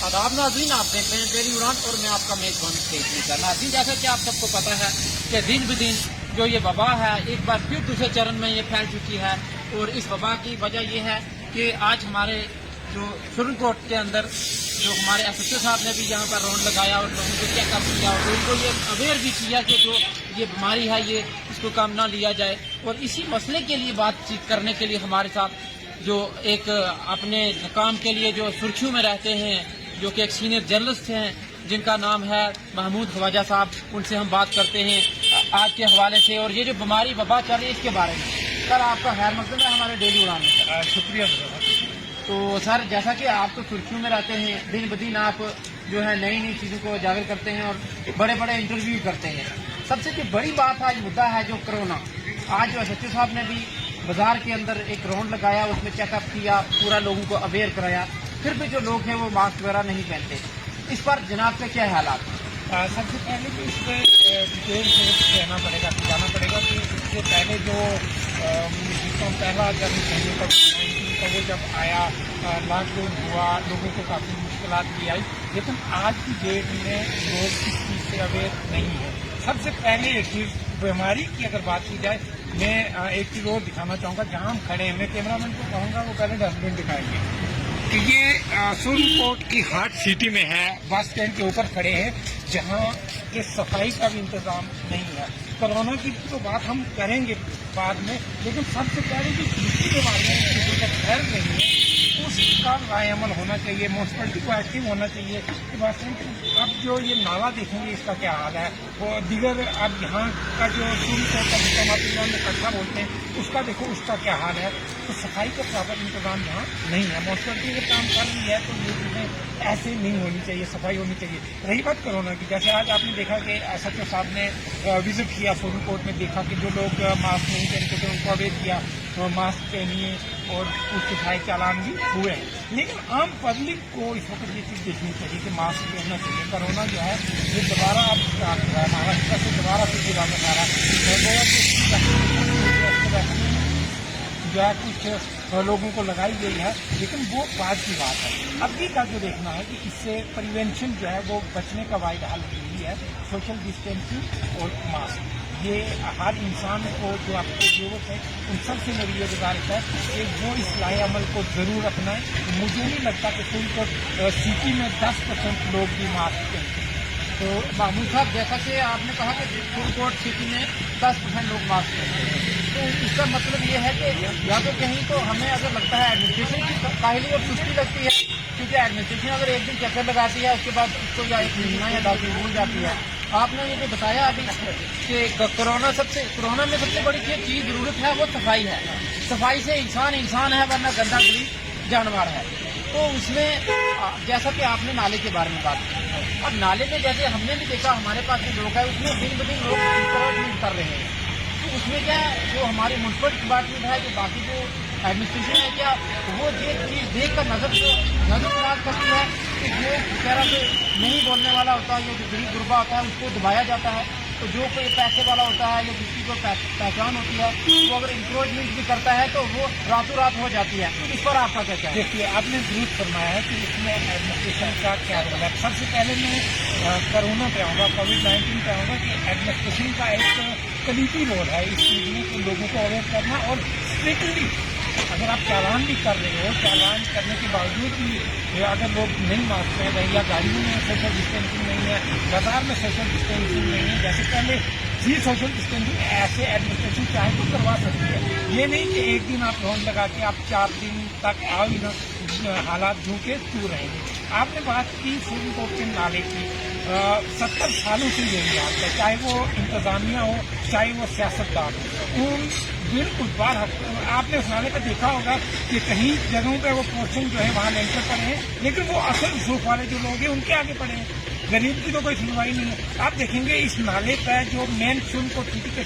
आदाब नाज़रीन, आप देख रहे हैं डेली उड़ान और मैं आपका मेज़बान का नाज़रीन। जैसा कि आप सबको पता है कि दिन ब दिन जो ये वबा है एक बार फिर दूसरे चरण में ये फैल चुकी है, और इस वबा की वजह ये है कि आज हमारे जो सुप्रीम कोर्ट के अंदर जो हमारे एसएचओ साहब ने भी यहाँ पर राउंड लगाया और लोगों को चेकअप किया और उनको ये अवेयर भी किया कि जो ये बीमारी है ये इसको कम ना लिया जाए। और इसी मसले के लिए बातचीत करने के लिए हमारे साथ जो एक अपने काम के लिए जो सुर्खियों में रहते हैं, जो कि एक सीनियर जर्नलिस्ट हैं जिनका नाम है महमूद ख्वाजा साहब, उनसे हम बात करते हैं आज के हवाले से और ये जो बीमारी वबा चल रही है इसके बारे में। सर, आपका खैर मकदम है हमारे डेली उड़ान में। शुक्रिया। तो सर, जैसा कि आप तो सुर्खियों में रहते हैं, दिन ब दिन आप जो है नई नई चीज़ों को उजागर करते हैं और बड़े बड़े इंटरव्यू करते हैं। सबसे जो बड़ी बात आज मुद्दा है जो कोरोना। आज जो एसएचओ साहब ने भी बाजार के अंदर एक राउंड लगाया, उसमें चेकअप किया, पूरा लोगों को अवेयर कराया, फिर भी जो लोग हैं वो मास्क वगैरह नहीं पहनते। इस पर जनाब के क्या हालात? सबसे पहले तो इस पर डिटेल से कहना पड़ेगा, जाना पड़ेगा कि इससे पहले जो पहला जब कोविड-19 का वो जब आया, लॉकडाउन हुआ, लोगों को काफ़ी मुश्किलात भी आई, लेकिन आज की डेट में लोग इस चीज़ से अवेयर नहीं है। सबसे पहले एक चीज़ बीमारी की अगर बात की जाए, मैं एक चीज़ और दिखाना चाहूँगा। जहाँ हम खड़े हैं, मैं कैमरामैन को कहूँगा वो पहले डस्टबिन दिखाएंगे कि ये सुप्रीम कोर्ट की हार्ट सिटी में है, बस स्टैंड के ऊपर खड़े हैं, जहाँ के सफाई का भी इंतजाम नहीं है। कोरोना की तो बात हम करेंगे बाद में, लेकिन सबसे पहले जो दूसरी बीमारियाँ जो खैर नहीं है उसका लाएअमल होना चाहिए, म्यूनसिपलिटी को एक्टिव होना चाहिए कि बस अब जो ये नाला देखेंगे इसका क्या हाल है, वो दिगर अब यहाँ का जो शुरू में कट्ठा बोलते हैं उसका देखो उसका क्या हाल है। तो सफाई का प्रॉपर इंतजाम यहाँ नहीं है। म्यूनसिपलिटी ये काम कर रही है तो ये चीज़ें ऐसे नहीं होनी चाहिए, सफाई होनी चाहिए। रही बात कोरोना की, जैसे आज आपने देखा कि एसएचओ साहब ने विजिट किया सुप्रीम कोर्ट में, देखा कि जो लोग मास्क नहीं पहनते थे उनको अवेयर किया मास्क पहनिए और उसके सारे चालान भी हुए हैं। लेकिन आम पब्लिक को इस वक्त ये चीज़ देखनी चाहिए कि मास्क पहनना चाहिए। कोरोना जो है ये दोबारा अब स्टार्ट हुआ है, महाराष्ट्र से दोबारा से गिरा में आ रहा है। जो है कुछ लोगों को लगाई गई है, लेकिन वो बात की बात है। अभी का जो देखना है कि इससे प्रिवेंशन जो है वो बचने का वाइड हल यही है, सोशल डिस्टेंसिंग और मास्क। ये हर इंसान को जो आपको जरूरत है उन सबसे मेरी ये गुजारिश है कि वो इस लाए अमल को ज़रूर अपनाएं। मुझे नहीं लगता कि कोई सिटी में 10% लोग भी मास्क पहनते हैं। तो महमूद साहब, जैसा कि आपने कहा कि सुप्रीम कोर्ट सिटी में 10% लोग मास्क पहनते हैं, तो इसका मतलब ये है कि या तो कहीं तो हमें अगर लगता है एडमिनिस्ट्रेशन की काहली और सुस्ती लगती है, क्योंकि एडमिनिस्ट्रेशन अगर एक दिन चक्कर लगाती है उसके बाद उसको या एक महीना या 10 दिन भूल जाती है। आपने ये जो बताया अभी कि कोरोना में सबसे बड़ी चीज़ ज़रूरत है वो सफाई है। सफाई से इंसान है, वरना गंदा गली जानवर है। तो उसमें जैसा कि आपने नाले के बारे में बात की, अब नाले में जैसे हमने भी देखा हमारे पास जो लोग है उसमें दिन ब दिन लोग यूज कर रहे हैं, तो उसमें क्या जो हमारी म्यूनसिपल डिपार्टमेंट है, जो बाकी जो एडमिनिस्ट्रेशन है, क्या वो ये चीज़ देख कर नजरअंदाज करती है कि जो बेचारा से नहीं बोलने वाला होता है, जो गरीब गुरबा होता है उसको दबाया जाता है, तो जो कोई पैसे वाला होता है या किसी को पहचान होती है वो अगर इंक्रोचमेंट भी करता है तो वो रातों रात हो जाती है। इस पर आपका क्या कहना है? देखिए, आपने दुरुस्त फरमाया है कि इसमें एडमिनिस्ट्रेशन का क्या रोल है। सबसे पहले मैं कोरोना पे आऊँगा, कोविड-19 पे आऊँगा कि एडमिनिस्ट्रेशन का एक कलीदी रोल है इस चीज़ में कि लोगों को अवेयर करना। और स्ट्रिक्टली अगर आप चालान भी कर रहे हो, चालान करने के बावजूद भी अगर लोग नहीं मास्क पहन रहे या गाड़ियों में सोशल डिस्टेंसिंग नहीं है, बाजार में सोशल डिस्टेंसिंग नहीं है, जैसे पहले जी सोशल डिस्टेंसिंग ऐसे एडमिनिस्ट्रेशन चाहे तो करवा सकती है। ये नहीं कि एक दिन आप राउंड लगा के आप 4 दिन तक आओ ही ना, हालात झूठे क्यों रहेंगे। आपने बात की सुप्रीम कोर्ट के नाले की, 70 सालों से यही बात है, चाहे वो इंतजामिया हो चाहे वो सियासतदान हो, उन बिल्कुल बार आपने उस नाले पर देखा होगा कि कहीं जगहों पे वो पोर्शन जो है वहाँ लेंटर पड़े हैं, लेकिन वो असल सूख वाले जो लोग हैं उनके आगे पड़े हैं। गरीब की तो कोई सुनवाई नहीं है। आप देखेंगे इस नाले पर जो मेन सुन को सिटी के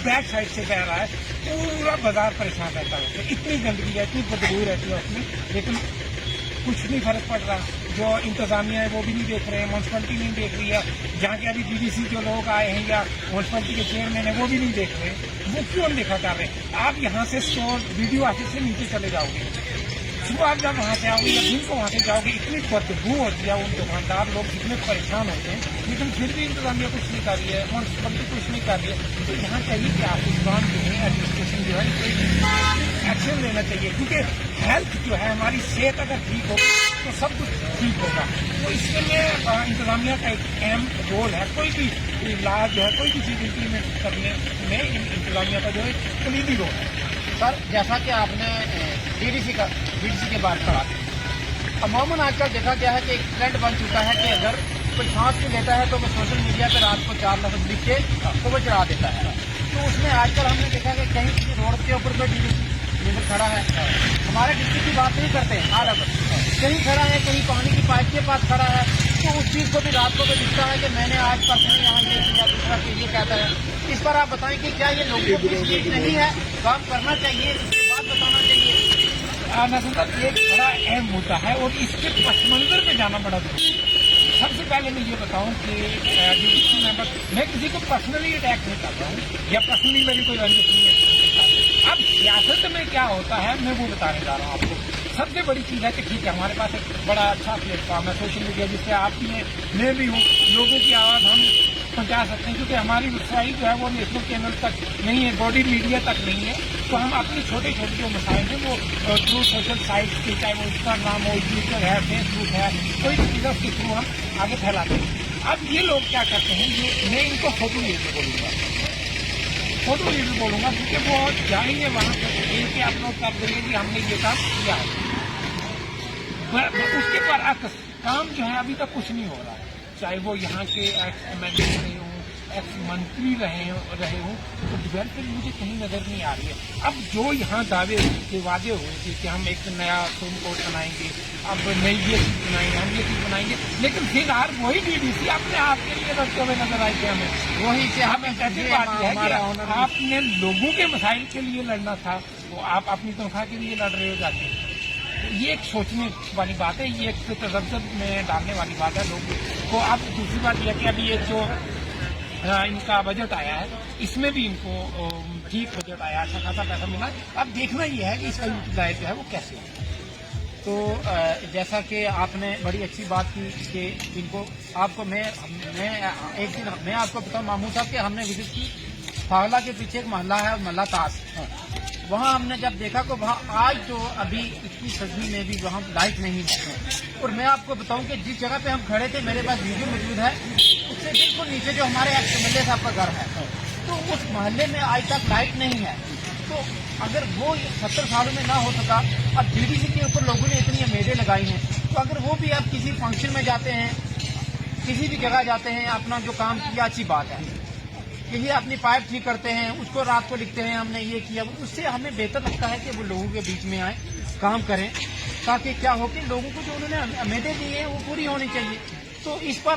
बैक साइड से बह रहा है, पूरा बाजार परेशान रहता है, इतनी गंदगी है, इतनी बदबू रहती है उसमें, लेकिन कुछ नहीं फर्क पड़ रहा। जो इंतजामिया है वो भी नहीं देख रहे हैं, म्यूनसिपलिटी नहीं देख रही है, जहाँ के अभी बीडीसी जो लोग आए हैं या म्यूनसिपलिटी के चेयरमैन है वो भी नहीं देख रहे, वो क्यों देखा कर रहे हैं। आप यहाँ से स्टोर वीडियो ऑफिस से नीचे चले जाओगे, सुबह आप जब वहाँ से आओगे या दिन को वहाँ से जाओगे, इतनी बदबू होती है, उन दुकानदार लोग कितने परेशान होते हैं, लेकिन फिर भी इंतजामिया कुछ नहीं कर रही है, म्यूनसिपलिटी कुछ नहीं कर रही है। तो यहाँ चाहिए कि आफिसरान जो है, एडमिनिस्ट्रेशन जो है एक्शन लेना चाहिए, क्योंकि हेल्थ जो है, हमारी सेहत अगर ठीक होगी तो सब कुछ ठीक होगा। तो इसके लिए इंतजामिया का एक अहम रोल है। कोई भी इलाज जो है, कोई भी चीज़ इम्प्लीमेंट करने में इंतजामिया का जो है कलीदी रोल है। सर, जैसा कि आपने डीडीसी के बारे में कहा, अमूमन आजकल देखा गया है कि एक ट्रेंड बन चुका है कि अगर कोई सांस भी लेता है तो वो सोशल मीडिया पर रात को 4 लफ्ज लिख के तो वो चढ़ा देता है। तो उसमें आजकल हमने देखा कि कहीं किसी रोड के ऊपर कोई डीडीसी खड़ा है, हमारे डिस्ट्रिक्ट की बात नहीं करते हैं, अलग कहीं खड़ा है, कहीं पानी की पाइप के पास खड़ा है, तो उस चीज़ को भी रात को भी दिखता है कि मैंने आज पर्सनली यहाँ ये किया, दूसरा कि ये कहता है। इस पर आप बताएं कि क्या ये लोगों की चीज नहीं है, काम करना चाहिए, इसके बाद बताना चाहिए। नजर साहब, ये बड़ा अहम मुद्दा है और इसके पसमंजर में जाना बड़ा जरूरी है। सबसे पहले मैं ये बताऊं कि डीडीसी मेंबर, मैं किसी को पर्सनली अटैक नहीं कर रहा हूँ या पर्सनली मेरी कोई रंजिश नहीं है। अब सियासत में क्या होता है मैं वो बताने जा रहा हूँ आपको। सबसे बड़ी चीज़ है कि ठीक है, हमारे पास एक बड़ा अच्छा प्लेटफॉर्म है सोशल मीडिया, जिससे आप मैं भी हूँ, लोगों की आवाज़ हम पहुँचा सकते हैं, क्योंकि हमारी वेबसाइट जो है वो नेशनल चैनल तक नहीं है, बॉडी मीडिया तक नहीं है। तो हम अपनी छोटे छोटे जो मसाइल हैं वो थ्रू सोशल साइट्स के, चाहे वो इंस्टाग्राम हो, ट्विटर है, फेसबुक है, कोई भी चीज़ के थ्रू हम आगे फैलाते हैं। अब ये लोग क्या करते हैं, ये मैं इनको फोटो लीडर बोलूँगा, फोटो लीडर बोलूँगा, क्योंकि वो जाएंगे वहाँ पर इनके अपलोड कर देंगे कि हमने ये काम किया है। उसके बरअक्स काम जो है अभी तक कुछ नहीं हो रहा है, चाहे वो यहाँ के एक्स एमएलए रहे हों, एक्स मंत्री रहे हों, तो डेवलपमेंट मुझे कहीं नजर नहीं आ रही है। अब जो यहाँ दावे के वादे हुए थे कि हम एक नया सुप्रीम कोर्ट बनाएंगे, अब नई ये चीज बनाएंगे, हम ये चीज बनाएंगे, लेकिन फिर यार वही डीडीसी अपने आप के लिए लड़ते हुए नजर आए थे हमें। वही से हमें ऐसी बात है कि आपने लोगों के मसाइल के लिए लड़ना था, तो आप अपनी तनख्वाह के लिए लड़ रहे हो जाके। ये एक सोचने वाली बात है, ये एक तजब्जब में डालने वाली बात है लोगों को। अब दूसरी बात यह है कि अभी ये जो इनका बजट आया है, इसमें भी इनको ठीक बजट आया, अच्छा खासा पैसा मिला। अब देखना ये है कि इसका यूटिलाइज जो है वो कैसे हो। तो जैसा कि आपने बड़ी अच्छी बात की कि इनको आपको मैं एक दिन मैं आपको बताऊं मामू साहब कि हमने विजिट की, फावला के पीछे एक मोहल्ला है, मोहल्ला ताश, वहाँ हमने जब देखा तो वहाँ आज जो अभी इतनी सर्दी में भी वहाँ लाइट नहीं है। और मैं आपको बताऊं कि जिस जगह पे हम खड़े थे, मेरे पास वीडियो मौजूद है, उससे बिल्कुल नीचे जो हमारे एक्स एमएलए साहब का घर है, तो उस मोहल्ले में आज तक लाइट नहीं है। तो अगर वो 70 सालों में ना हो सका, अब डीडीसी के ऊपर लोगों ने इतनी उम्मीदें लगाई हैं, तो अगर वो भी अब किसी फंक्शन में जाते हैं, किसी भी जगह जाते हैं, अपना जो काम किया अच्छी बात है, यही अपनी पाइप ठीक करते हैं, उसको रात को लिखते हैं हमने ये किया, उससे हमें बेहतर लगता है कि वो लोगों के बीच में आए, काम करें, ताकि क्या हो कि लोगों को जो उन्होंने उम्मीदें दी हैं वो पूरी होनी चाहिए। तो इस पर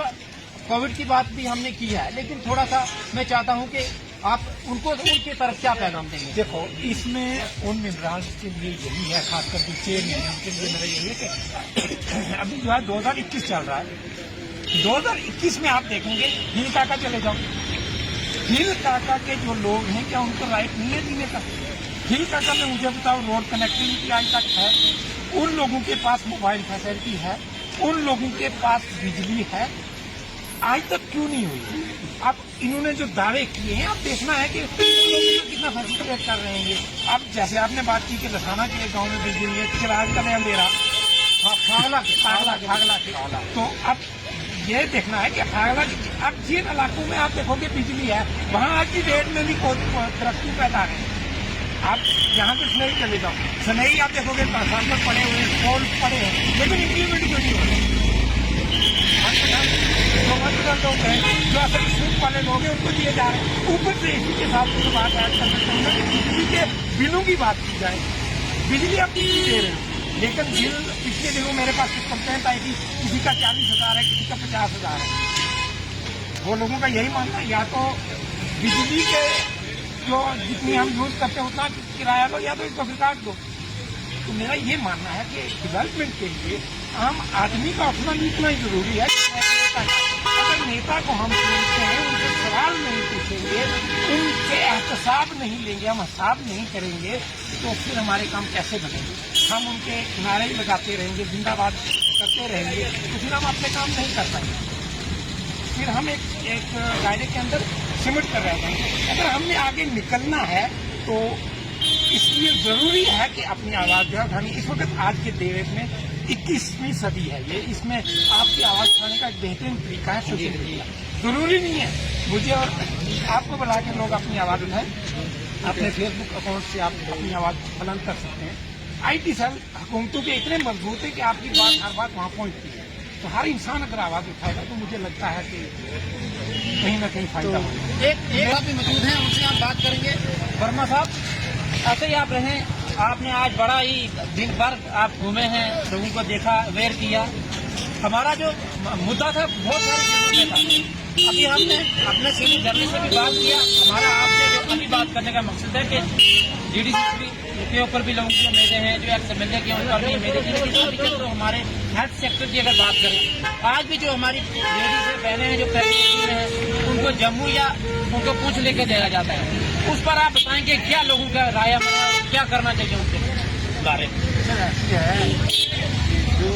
कोविड की बात भी हमने की है, लेकिन थोड़ा सा मैं चाहता हूं कि आप उनको उनकी तरफ क्या पैगाम देंगे। देखो, इसमें उन मेंबरान के लिए यही है, खासकर जो चेयरमैन के लिए मेरा यही है कि अभी जो है 2021 चल रहा है, 2021 में आप देखेंगे हिल काका चले जाओ, हिल काका के जो लोग हैं क्या उनको राइट नहीं है जीने का? हिल काका में मुझे बताओ रोड कनेक्टिविटी आज तक है, उन लोगों के पास मोबाइल फैसिलिटी है, उन लोगों के पास बिजली है, आज तक क्यों नहीं हुई? अब इन्होंने जो दावे किए हैं, अब देखना है कि लोग कितना फैसिलिटेट कर रहे हैं। अब जैसे आपने बात की कि लसाना के गांव में बिजली है, चिराग का नया दे रहा, फागला के, तो अब ये देखना है कि फागला अब जिन इलाकों में आप देखोगे बिजली है, वहाँ आज की डेट में भी तरक्की पैदा है। आप यहाँ पे स्नेही चले जाओ, स्नेही आप देखोगे ट्रांसफार्मर पड़े हुए, पोल पड़े हैं, लेकिन इम्प्लीमेंट क्यों नहीं हो रहे? लोग हैं जो असल सूख वाले लोग हैं, उनको दिए जा रहे हैं। ऊपर से इसी के साथ जो बात ऐड करना चाहूँगा कि बिजली के बिलों की बात की जाए, बिजली आप कितनी दे रहे हो, लेकिन बिल पिछले दिनों मेरे पास कुछ कंप्लेंट आई थी, किसी का 40,000 है, किसी का 50,000 है। वो लोगों का यही मानना है या तो बिजली के जो जितनी हम यूज करते हैं उतना किराया लो, या तो इसको फिर काट दो। तो मेरा ये मानना है कि डेवलपमेंट के लिए आम आदमी का उठना भी इतना ही जरूरी है। अगर नेता को हम सुनते हैं, उनसे सवाल नहीं पूछेंगे, उनसे एहतसाब नहीं लेंगे, हम हिसाब नहीं करेंगे, तो फिर हमारे काम कैसे बनेंगे? हम उनके नारे ही लगाते रहेंगे, जिंदाबाद करते रहेंगे, तो फिर हम अपने काम नहीं कर पाएंगे, फिर हम एक दायरे के अंदर सिमट कर रह जाएंगे। अगर हमने आगे निकलना है तो इसलिए जरूरी है कि अपनी आवाज जो है उठानी। इस वक्त आज के देश में 21वीं सदी है ये, इसमें आपकी आवाज उठाने का एक बेहतरीन तरीका है सोशल मीडिया। जरूरी नहीं है मुझे और आपको बुला के लोग अपनी आवाज उठाएं, अपने फेसबुक अकाउंट से आप अपनी आवाज बुलंद कर सकते हैं। IT सेल हुकूमतों के इतने मजबूत है कि आपकी बात हर बात वहाँ पहुँचती है, तो हर इंसान अगर आवाज उठाएगा तो मुझे लगता है कि कहीं ना कहीं फायदा होगा। एक आप भी मौजूद हैं, उनसे आप बात करेंगे। वर्मा साहब, ऐसे ही आप रहें, आपने आज बड़ा ही दिन भर आप घूमे हैं, लोगों को देखा, अवेयर किया। हमारा जो मुद्दा था बहुत सारे चीजों में था। अभी हमने अपने सीनियर जर्नलिस्ट से भी बात किया। हमारा आपसे जो अभी बात करने का मकसद है कि GDC के ऊपर भी लोगों की उम्मीदें हैं, जो XMLA के ऊपर भी उम्मीदें थी, तो हमारे हेल्थ सेक्टर की अगर बात करें, आज भी जो हमारी लेडीज है, बहनें हैं जो प्रेगनेंसी में हैं, उनको जम्मू या उनको पूछ लेकर जाया जाता है। उस पर आप बताएंगे क्या लोगों का राय, क्या करना चाहिए उनके बारे में? ऐसी है जो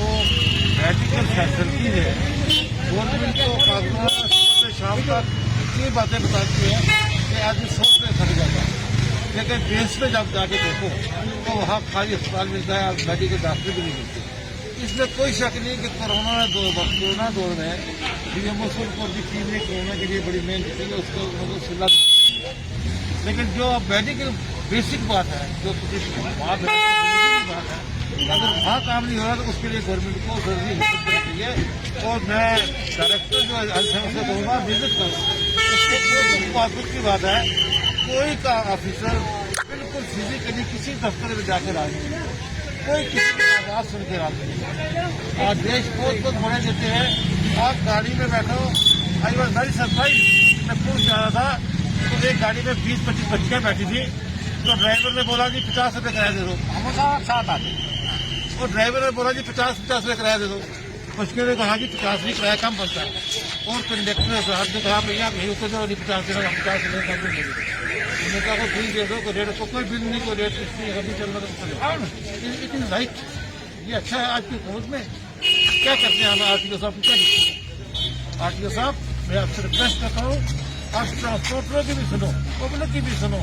मेडिकल फैसिलिटी है, गवर्नमेंट को कानून से शाम तक इतनी बातें बताती है कि आदमी सोच में थक जाता है, लेकिन बेस में जब जाके देखो तो वहाँ खाली अस्पताल मिलता है और मेडिकल डॉक्टर भी नहीं मिलते। इसमें कोई शक नहीं कि कोरोना दौर में DMO सुरपुर की टीम ने कोरोना के लिए बड़ी मेहनत की, उसको उनको सुलह, लेकिन जो मेडिकल बेसिक बात है, जो वहाँ बात है, अगर वहाँ काम नहीं हो रहा तो उसके लिए गवर्नमेंट को जरूरी हिम्मत करनी है। और मैं डायरेक्टर जो हेल्थ है उससे कहूँगा विजिट करूँ, उसको बहुत दुख की बात है, कोई का ऑफिसर बिल्कुल फिजिकली किसी दफ्तर में जाकर आ गया, कोई किसी की आवाज सुन के राजी नहीं। आज देश बहुत बड़े देते हैं। आप गाड़ी में बैठो, आई वॉज वेरी सरप्राइज, मैं पूछ जा रहा था तो एक गाड़ी में 20-25 बच्चियाँ बैठी थी, तो ड्राइवर ने बोला जी 50 रुपये किराया दे दो। हम साथ आते, और ड्राइवर ने बोला जी 50 रुपये किराया दे दो। उसके ने कहा कि 50 भी किराया कम बनता है, और कंडक्टर ने कहा भैया नहीं उतर जाओ, नहीं 50 देना, 50 रुपये कम नहीं देंगे। उन्होंने कहा को बिल दे दो, कोई रेट को कोई बिल नहीं, कोई रेट इसलिए अभी चल रहा है। इट इज राइट, ये अच्छा है। आज की हुकूमत में क्या करते हैं, हमें RTO साहब क्या लिखते हैं? RTO साहब, मैं आपसे रिक्वेस्ट करता हूँ, आप ट्रांसपोर्टरों की भी सुनो, पब्लिक की भी सुनो,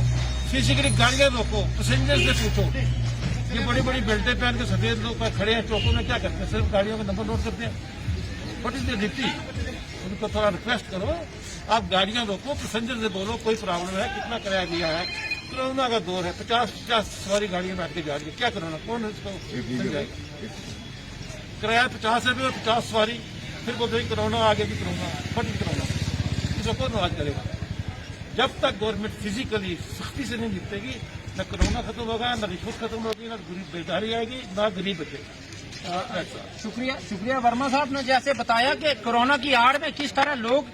फिजिकली गाड़ियाँ रोको, पैसेंजर से पूछो। ये बड़ी बड़ी बेल्टें पहन के सफेद लोग खड़े हैं चौकों में, क्या करते हैं? सिर्फ गाड़ियों का नंबर नोट करते हैं। What is the duty? उनको थोड़ा रिक्वेस्ट करो, आप गाड़ियां रोको, पैसेंजर से बोलो कोई प्रॉब्लम है, कितना किराया दिया है, कोरोना का दौर है, 50 सवारी गाड़ियां बैठ के जा रही है, क्या कराना, कौन इसको समझाएगा? किराया 50 रुपये और 50 सवारी, फिर बोलते हैं कोरोना आगे भी कोरोना, फट कोरोना, इसको कौन राज करेगा? जब तक गवर्नमेंट फिजिकली सख्ती से नहीं निपटेगी, न कोरोना खत्म होगा, न रिश्वत खत्म होगी, न बेदारी आएगी, न गरीब बचेगा। शुक्रिया वर्मा साहब ने जैसे बताया कि कोरोना की आड़ में किस तरह लोग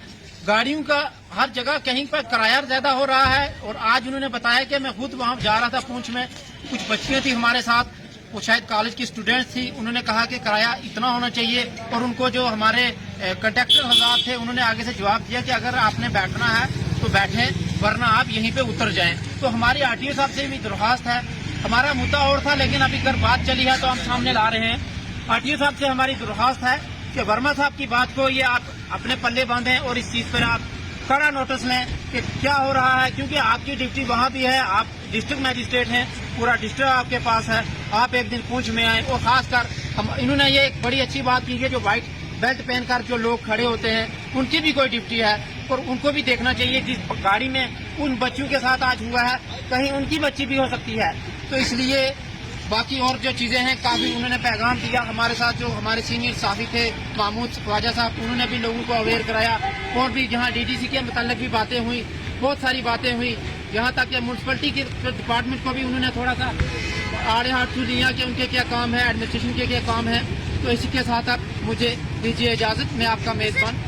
गाड़ियों का हर जगह कहीं पर किराया ज्यादा हो रहा है। और आज उन्होंने बताया कि मैं खुद वहां जा रहा था पूंछ में, कुछ बच्चियां थी हमारे साथ, वो शायद कॉलेज की स्टूडेंट्स थी। उन्होंने कहा कि किराया इतना होना चाहिए, और उनको जो हमारे कंडक्टर हजरात थे उन्होंने आगे से जवाब दिया कि अगर आपने बैठना है तो बैठें, वरना आप यहीं पे उतर जाएं। तो हमारी RTO साहब से भी दरख्वास्त है, हमारा मुद्दा और था लेकिन अभी अगर बात चली है तो हम सामने ला रहे हैं। RTO साहब से हमारी दरख्वास्त है कि वर्मा साहब की बात को ये आप अपने पल्ले बांधें और इस चीज पर आप कड़ा नोटिस लें कि क्या हो रहा है, क्योंकि आपकी ड्यूटी वहाँ भी है, आप डिस्ट्रिक्ट मैजिस्ट्रेट हैं, पूरा डिस्ट्रिक्ट आपके पास है, आप एक दिन पूंछ में आए। और खासकर इन्होंने ये एक बड़ी अच्छी बात की है, जो व्हाइट बेल्ट पहनकर जो लोग खड़े होते हैं उनकी भी कोई ड्यूटी है, और उनको भी देखना चाहिए जिस गाड़ी में उन बच्चों के साथ आज हुआ है कहीं उनकी बच्ची भी हो सकती है। तो इसलिए बाकी और जो चीजें हैं काफी उन्होंने पैगाम दिया। हमारे साथ जो हमारे सीनियर साथी थे महमूद ख्वाजा साहब, उन्होंने भी लोगों को अवेयर कराया, और भी जहां DDC के मुताल्लिक भी बातें हुई, बहुत सारी बातें हुई, यहाँ तक कि म्यूनसिपलिटी के डिपार्टमेंट को भी उन्होंने थोड़ा सा आड़े हाथ छू लिया कि उनके क्या काम है, एडमिनिस्ट्रेशन के क्या काम है। तो इसी के साथ आप मुझे दीजिए इजाजत, मैं आपका मेजबान